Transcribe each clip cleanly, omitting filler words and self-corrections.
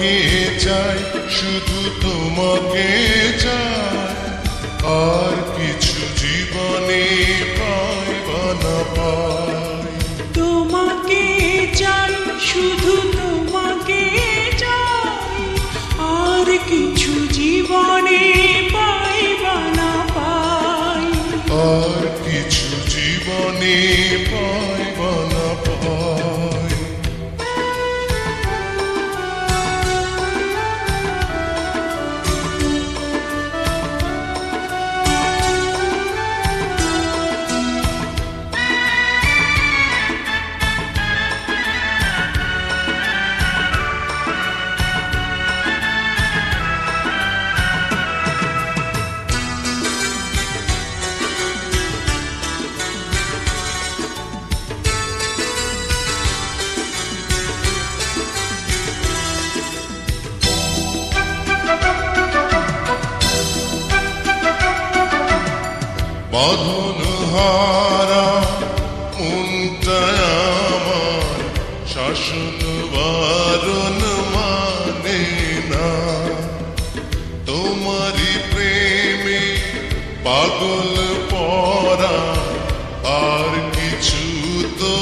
তোমাকে চাই, শুধু তোমাকে চাই, আর কিছু জীবনে পাই বা না পাই। তোমাকে চাই, শুধু তোমাকে চাই, আর কিছু জীবনে পাই বা না পাই। আর কিছু জীবনে পাই বা না পাই। বাঁধন হারা মনটায় আমার শাসন বারণ মানে না। তোমারই প্রেমে পাগল পরা, আর কিছু তো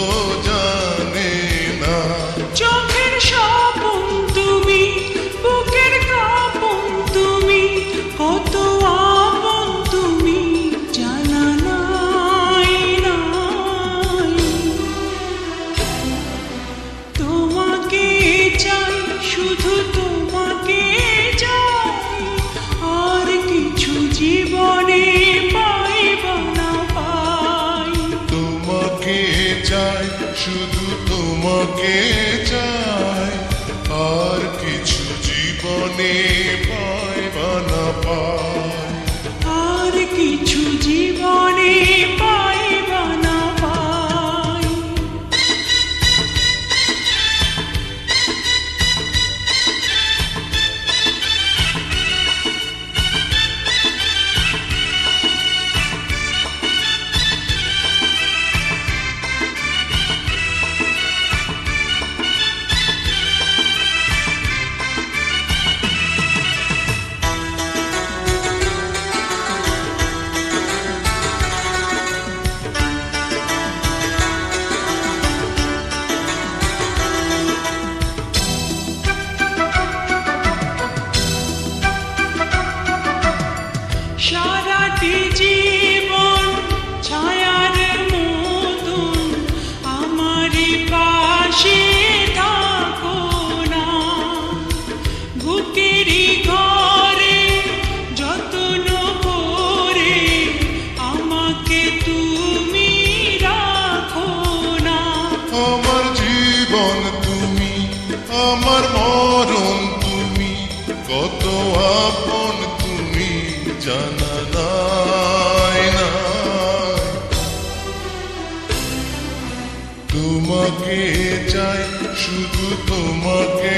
জানে না। চোখের স্বপন তুমি, বুকের কাঁপন তুমি, কত আপন তুমি, জানা নাই নাই। তোমাকে চাই, শুধু তোমাকে চাই, আর কিছু জীবনে পাই বা না পাই। তোমাকে চাই, শুধু তোমাকে চাই, আর কিছু জীবনে পাই বা না পাই। আর কিছু জীবনে পাই বা না পাই। সারাটি জীবন ছায়ার মতন আমারই পাশে থাকো না। বুকেরই ঘরে যত্ন করে আমাকে তুমি রাখো না। আমার জীবন তুমি, আমার মরণ তুমি, কত আপন তুমি, জানা নাই নাই। তোমাকে চাই, শুধু তোমাকে